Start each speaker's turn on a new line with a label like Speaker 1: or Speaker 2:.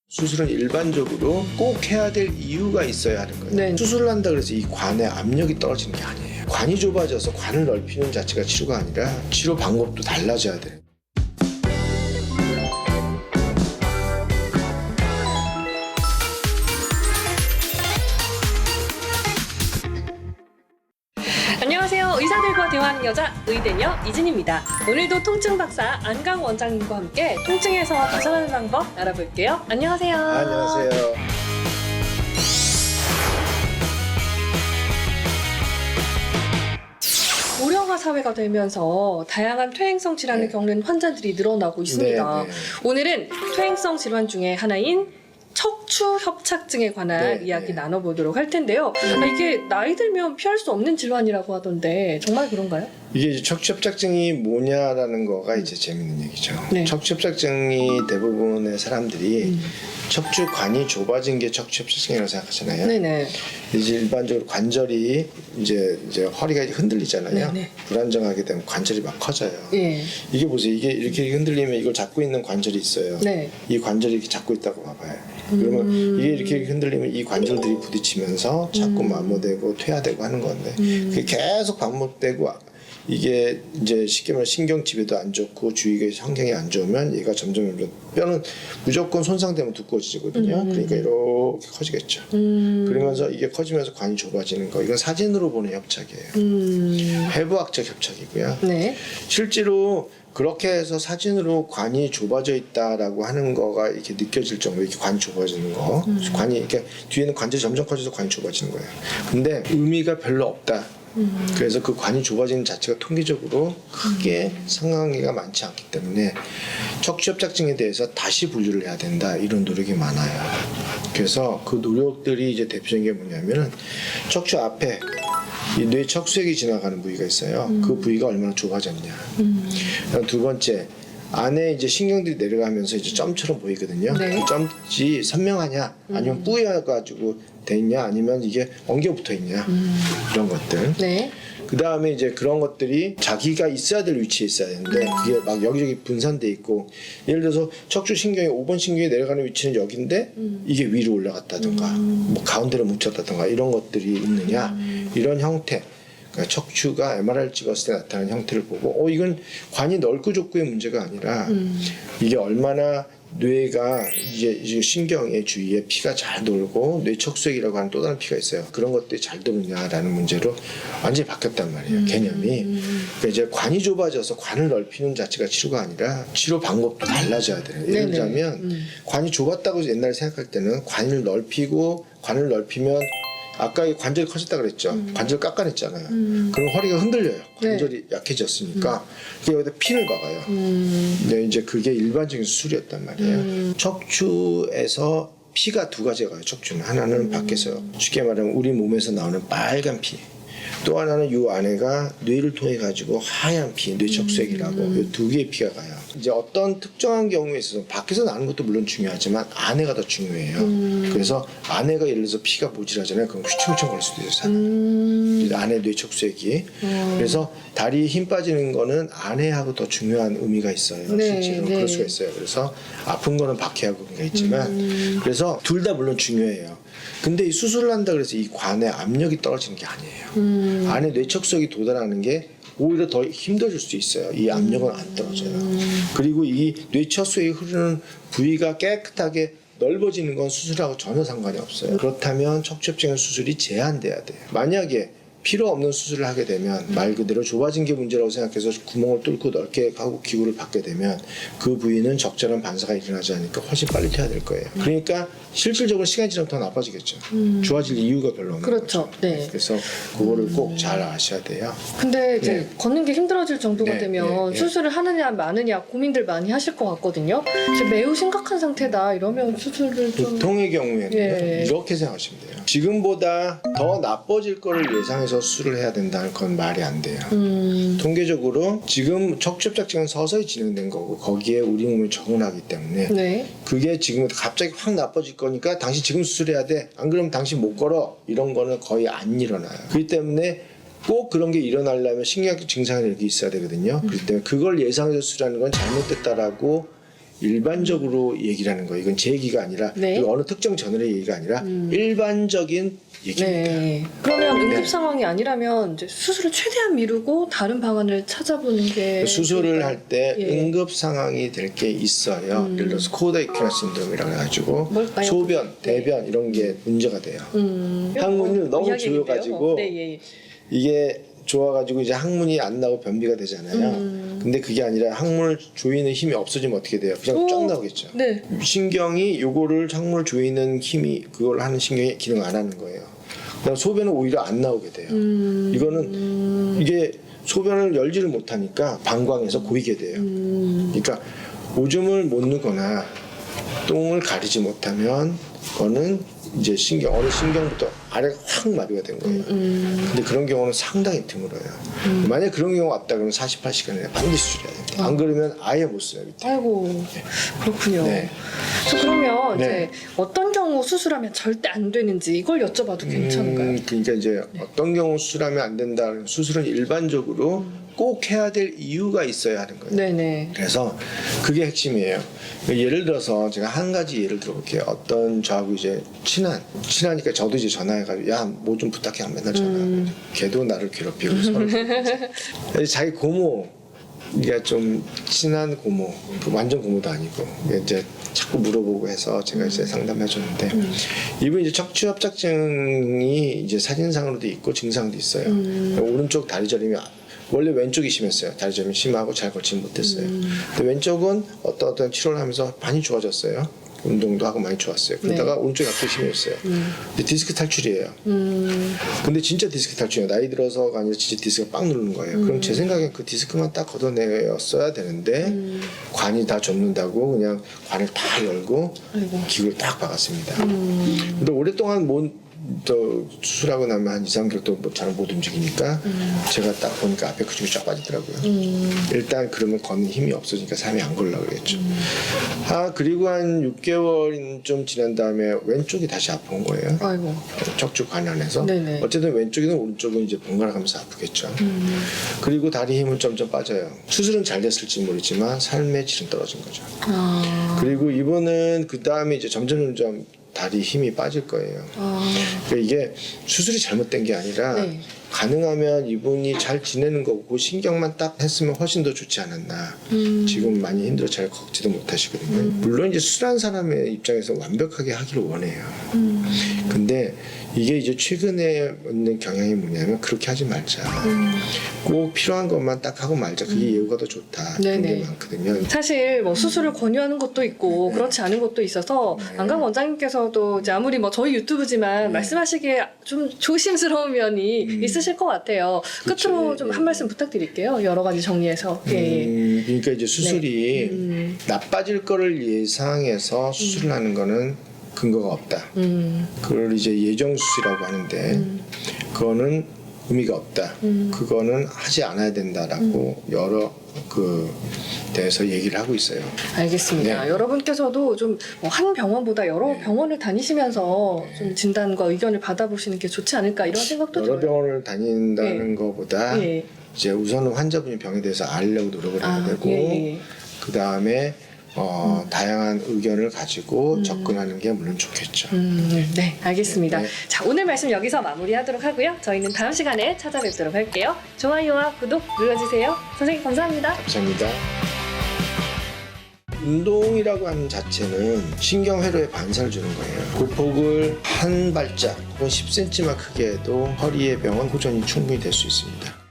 Speaker 1: 수술은 일반적으로 꼭 해야 될 이유가 있어야 하는 거예요.
Speaker 2: 네.
Speaker 1: 수술을 한다 그래서 이 관의 압력이 떨어지는 게 아니에요. 관이 좁아져서 관을 넓히는 자체가 치료가 아니라 치료 방법도 달라져야 돼요.
Speaker 2: 안녕하세요. 의사들과 대화하는 여자 의대녀 이진입니다. 오늘도 통증 박사 안강 원장님과 함께 통증에서 벗어나는 방법 알아볼게요. 안녕하세요.
Speaker 1: 안녕하세요.
Speaker 2: 고령화 사회가 되면서 다양한 퇴행성 질환을 겪는 환자들이 늘어나고 있습니다.
Speaker 1: 네.
Speaker 2: 오늘은 퇴행성 질환 중에 하나인 척추 협착증에 관한 이야기 나눠보도록 할 텐데요. 이게 나이 들면 피할 수 없는 질환이라고 하던데 정말 그런가요?
Speaker 1: 이게 이제 척추협착증이 뭐냐라는 거가 이제 재밌는 얘기죠.
Speaker 2: 네.
Speaker 1: 척추협착증이 대부분의 사람들이 척추관이 좁아진 게 척추협착증이라고 생각하잖아요.
Speaker 2: 네네.
Speaker 1: 이제 일반적으로 관절이 이제 허리가 흔들리잖아요.
Speaker 2: 네네.
Speaker 1: 불안정하게 되면 관절이 막 커져요.
Speaker 2: 예.
Speaker 1: 이게 보세요. 이게 이렇게 흔들리면 이걸 잡고 있는 관절이 있어요.
Speaker 2: 네.
Speaker 1: 이 관절이 이렇게 잡고 있다고 봐봐요. 그러면 이게 이렇게 흔들리면 이 관절들이 부딪히면서 자꾸 마모되고 퇴화되고 하는 건데 그게 계속 반복되고 이게 이제 쉽게 말해 신경 지배도 안 좋고 주위의 환경이 안 좋으면 얘가 점점 뼈는 무조건 손상되면 두꺼워지거든요. 그러니까 이렇게 커지겠죠. 그러면서 이게 커지면서 관이 좁아지는 거. 이건 사진으로 보는 협착이에요. 해부학적 협착이고요.
Speaker 2: 네.
Speaker 1: 실제로 그렇게 해서 사진으로 관이 좁아져 있다라고 하는 거가 이렇게 느껴질 정도로 이렇게 관이 좁아지는 거. 관이 이렇게 뒤에는 관절이 점점 커져서 관이 좁아지는 거예요. 근데 의미가 별로 없다. 그래서 그 관이 좁아지는 자체가 통계적으로 크게 상황이가 많지 않기 때문에 척추협착증에 대해서 다시 분류를 해야 된다 이런 노력이 많아요. 그래서 그 노력들이 이제 대표적인 게 뭐냐면은 척추 앞에 이 뇌 척수액이 지나가는 부위가 있어요. 그 부위가 얼마나 좁아졌냐. 두 번째 안에 이제 신경들이 내려가면서 이제 점처럼 보이거든요.
Speaker 2: 네.
Speaker 1: 그 점이 선명하냐, 아니면 뿌여가지고 돼 있냐, 아니면 이게 엉겨 붙어 있냐, 이런 것들.
Speaker 2: 네.
Speaker 1: 그 다음에 이제 그런 것들이 자기가 있어야 될 위치에 있어야 되는데 그게 막 여기저기 분산돼 있고, 예를 들어서 척추 신경이 5번 신경이 내려가는 위치는 여기인데 이게 위로 올라갔다든가 뭐 가운데로 묻혔다든가 이런 것들이 있느냐, 이런 형태. 그러니까 척추가 MRI를 찍었을 때 나타나는 형태를 보고 이건 관이 넓고 좁고의 문제가 아니라 이게 얼마나 뇌가 이제 신경의 주위에 피가 잘 돌고 뇌척수액이라고 하는 또 다른 피가 있어요. 그런 것들이 잘 도느냐라는 문제로 완전히 바뀌었단 말이에요. 개념이. 그러니까 이제 관이 좁아져서 관을 넓히는 자체가 치료가 아니라 치료 방법도 달라져야 돼요. 예를 들자면 관이 좁았다고 옛날에 생각할 때는 관을 넓히고, 관을 넓히면 아까 관절이 커졌다 그랬죠. 관절 깎아냈잖아요. 그럼 허리가 흔들려요. 관절이 약해졌으니까 여기다 핀을 박아요. 근데 이제 그게 일반적인 수술이었단 말이에요. 척추에서 피가 두 가지가 가요. 척추는 하나는 밖에서 쉽게 말하면 우리 몸에서 나오는 빨간 피, 또 하나는 이 안에가 뇌를 통해 가지고 하얀 피, 뇌척수액이라고 이 두 개의 피가 가요. 이제 어떤 특정한 경우에 있어서 밖에서 나는 것도 물론 중요하지만 안에가 더 중요해요. 그래서 안에가 예를 들어서 피가 모질하잖아요. 그럼 휘청휘청 거릴 수도 있어요. 안에 뇌척수액이. 그래서 다리에 힘 빠지는 거는 안에하고 더 중요한 의미가 있어요.
Speaker 2: 네,
Speaker 1: 실제로
Speaker 2: 네.
Speaker 1: 그럴 수가 있어요. 그래서 아픈 거는 박해하고 의미가 있지만 그래서 둘 다 물론 중요해요. 근데 이 수술을 한다 그래서 이 관의 압력이 떨어지는 게 아니에요. 안에 뇌척수액이 도달하는 게 오히려 더 힘들어질 수 있어요. 이 압력은 안 떨어져요. 그리고 이 뇌척수액이 흐르는 부위가 깨끗하게 넓어지는 건 수술하고 전혀 상관이 없어요. 그렇다면 척추협착증 수술이 제한돼야 돼요. 만약에 필요 없는 수술을 하게 되면 말 그대로 좁아진 게 문제라고 생각해서 구멍을 뚫고 넓게 하고 기구를 받게 되면 그 부위는 적절한 반사가 일어나지 않으니까 훨씬 빨리 퇴화될 거예요. 그러니까 실질적으로 시간이 지나면 더 나빠지겠죠. 좋아질 이유가 별로 없는
Speaker 2: 그렇죠.
Speaker 1: 거죠.
Speaker 2: 네.
Speaker 1: 그래서 그거를 꼭 잘 아셔야 돼요.
Speaker 2: 근데 이제
Speaker 1: 네.
Speaker 2: 걷는 게 힘들어질 정도가
Speaker 1: 네,
Speaker 2: 되면
Speaker 1: 네.
Speaker 2: 수술을 하느냐 마느냐 고민들 많이 하실 것 같거든요. 이제 매우 심각한 상태다 이러면 수술을 좀
Speaker 1: 보통의 경우에는
Speaker 2: 예.
Speaker 1: 이렇게 생각하시면 돼요. 지금보다 더 나빠질 거를 예상해서 수술을 해야 된다는 건 말이 안 돼요. 통계적으로 지금 척추협착증은 서서히 진행된 거고 거기에 우리 몸이 적응하기 때문에
Speaker 2: 네.
Speaker 1: 그게 지금 갑자기 확 나빠질 거니까 당신 지금 수술해야 돼. 안 그러면 당신 못 걸어. 이런 거는 거의 안 일어나요. 그렇기 때문에 꼭 그런 게 일어나려면 신경학적 증상이 이렇게 있어야 되거든요. 그렇기 때문에 그걸 예상해서 수술하는 건 잘못됐다라고 일반적으로 얘기를 하는 거예요. 이건 제 얘기가 아니라
Speaker 2: 네.
Speaker 1: 어느 특정 저널의 얘기가 아니라 일반적인 얘기입니다.
Speaker 2: 네. 그러면 응급 상황이 아니라면 이제 수술을 최대한 미루고 다른 방안을 찾아보는 게
Speaker 1: 수술을 할 때
Speaker 2: 예.
Speaker 1: 응급 상황이 될 게 있어요. 예를 들어서 코다 이퀴나 신드롬이라고 해가지고
Speaker 2: 뭘까요?
Speaker 1: 소변, 대변 이런 게 문제가 돼요. 항문이 너무
Speaker 2: 이야기인데요?
Speaker 1: 조여가지고
Speaker 2: 네, 예.
Speaker 1: 이게 좋아가지고 이제 항문이 안 나고 변비가 되잖아요. 근데 그게 아니라 항문을 조이는 힘이 없어지면 어떻게 돼요? 그냥
Speaker 2: 오.
Speaker 1: 쫙 나오겠죠.
Speaker 2: 네.
Speaker 1: 신경이 요거를 항문을 조이는 힘이 그걸 하는 신경이 기능 안 하는 거예요. 그다음 소변은 오히려 안 나오게 돼요. 이거는 이게 소변을 열지를 못하니까 방광에서 고이게 돼요. 그러니까 오줌을 못 누거나 똥을 가리지 못하면 그거는 이제 어느 신경부터 아래가 확 마비가 된 거예요. 근데 그런 경우는 상당히 드물어요. 만약 그런 경우가 없다 그러면 48시간 내에 반드시 수술해야 됩니다. 안 그러면 아예 못 써요. 밑에.
Speaker 2: 아이고 그렇군요.
Speaker 1: 네.
Speaker 2: 그래서 그러면
Speaker 1: 네.
Speaker 2: 이제 어떤 경우 수술하면 절대 안 되는지 이걸 여쭤봐도 괜찮을까요?
Speaker 1: 그러니까 이제 어떤 경우 수술하면 안 된다. 수술은 일반적으로 꼭 해야 될 이유가 있어야 하는 거예요.
Speaker 2: 네네.
Speaker 1: 그래서 그게 핵심이에요. 예를 들어서 제가 한 가지 예를 들어볼게요. 어떤 저하고 이제 친하니까 저도 이제 전화해가지고 야 뭐 좀 부탁해 하면 맨날 전화하고 걔도 나를 괴롭히고 서로 자기 고모 그러니까 좀 친한 고모 완전 고모도 아니고 이제 자꾸 물어보고 해서 제가 이제 상담해 줬는데 이분 이제 척추협착증이 이제 사진상으로도 있고 증상도 있어요. 오른쪽 다리 저림이 원래 왼쪽이 심했어요. 다리 저림이 심하고 잘 걸치지 못했어요. 근데 왼쪽은 어떤 치료를 하면서 많이 좋아졌어요. 운동도 하고 많이 좋았어요. 그러다가 오른쪽이 갑자기 심해졌어요. 근데 디스크 탈출이에요. 근데 진짜 디스크 탈출이에요. 나이 들어서가 아니라 진짜 디스크가 빵 누르는 거예요. 그럼 제 생각엔 그 디스크만 딱 걷어내었어야 되는데 관이 다 좁는다고 그냥 관을 다 열고
Speaker 2: 아이고.
Speaker 1: 기구를 딱 박았습니다. 근데 오랫동안 또 수술하고 나면 한 2, 3개월 또 잘 못 움직이니까 제가 딱 보니까 앞에 근육이 쫙 빠지더라고요. 일단 그러면 걷는 힘이 없어지니까 삶이 안 걸려고 그랬죠. 그리고 한 6개월 좀 지난 다음에 왼쪽이 다시 아픈 거예요.
Speaker 2: 아이고.
Speaker 1: 척추 관련해서.
Speaker 2: 네네.
Speaker 1: 어쨌든 왼쪽이든 오른쪽은 이제 번갈아 가면서 아프겠죠. 그리고 다리 힘은 점점 빠져요. 수술은 잘 됐을지 모르지만 삶의 질은 떨어진 거죠. 그리고 이분은 그 다음에 이제 점점 다리 힘이 빠질 거예요. 그러니까 이게 수술이 잘못된 게 아니라
Speaker 2: 네.
Speaker 1: 가능하면 이분이 잘 지내는 거고 그 신경만 딱 했으면 훨씬 더 좋지 않았나. 지금 많이 힘들어 잘 걷지도 못하시거든요. 물론 이제 수술한 사람의 입장에서 완벽하게 하기를 원해요. 근데 이게 이제 최근에 있는 경향이 뭐냐면 그렇게 하지 말자. 꼭 필요한 것만 딱 하고 말자. 그게 예후가 더 좋다. 그런 게
Speaker 2: 네네.
Speaker 1: 많거든요.
Speaker 2: 사실 뭐 수술을 권유하는 것도 있고 그렇지 않은 것도 있어서 안강 원장님께서도 이제 아무리 뭐 저희 유튜브지만 말씀하시기에 좀 조심스러운 면이 있으실 것 같아요.
Speaker 1: 그쵸.
Speaker 2: 끝으로 좀 한 말씀 부탁드릴게요. 여러 가지 정리해서. 예.
Speaker 1: 그러니까 이제 수술이 나빠질 거를 예상해서 수술을 하는 거는 근거가 없다. 그걸 이제 예정수술이라고 하는데 그거는 의미가 없다. 그거는 하지 않아야 된다라고 여러 대해서 얘기를 하고 있어요.
Speaker 2: 알겠습니다.
Speaker 1: 네.
Speaker 2: 여러분께서도 좀 한 병원보다 여러 병원을 다니시면서 좀 진단과 의견을 받아보시는 게 좋지 않을까 이런 생각도
Speaker 1: 여러
Speaker 2: 들어요.
Speaker 1: 병원을 다닌다는 것보다
Speaker 2: 예.
Speaker 1: 이제 우선은 환자분이 병에 대해서 알려고 노력을 해야 되고
Speaker 2: 예.
Speaker 1: 그 다음에 다양한 의견을 가지고 접근하는 게 물론 좋겠죠.
Speaker 2: 네, 알겠습니다.
Speaker 1: 네.
Speaker 2: 자, 오늘 말씀 여기서 마무리하도록 하고요. 저희는 다음 시간에 찾아뵙도록 할게요. 좋아요와 구독 눌러주세요. 선생님 감사합니다.
Speaker 1: 감사합니다. 운동이라고 하는 자체는 신경회로에 반사를 주는 거예요. 그 폭을 한 발짝 혹은 10cm만 크게 해도 허리의 병은 호전이 충분히 될 수 있습니다.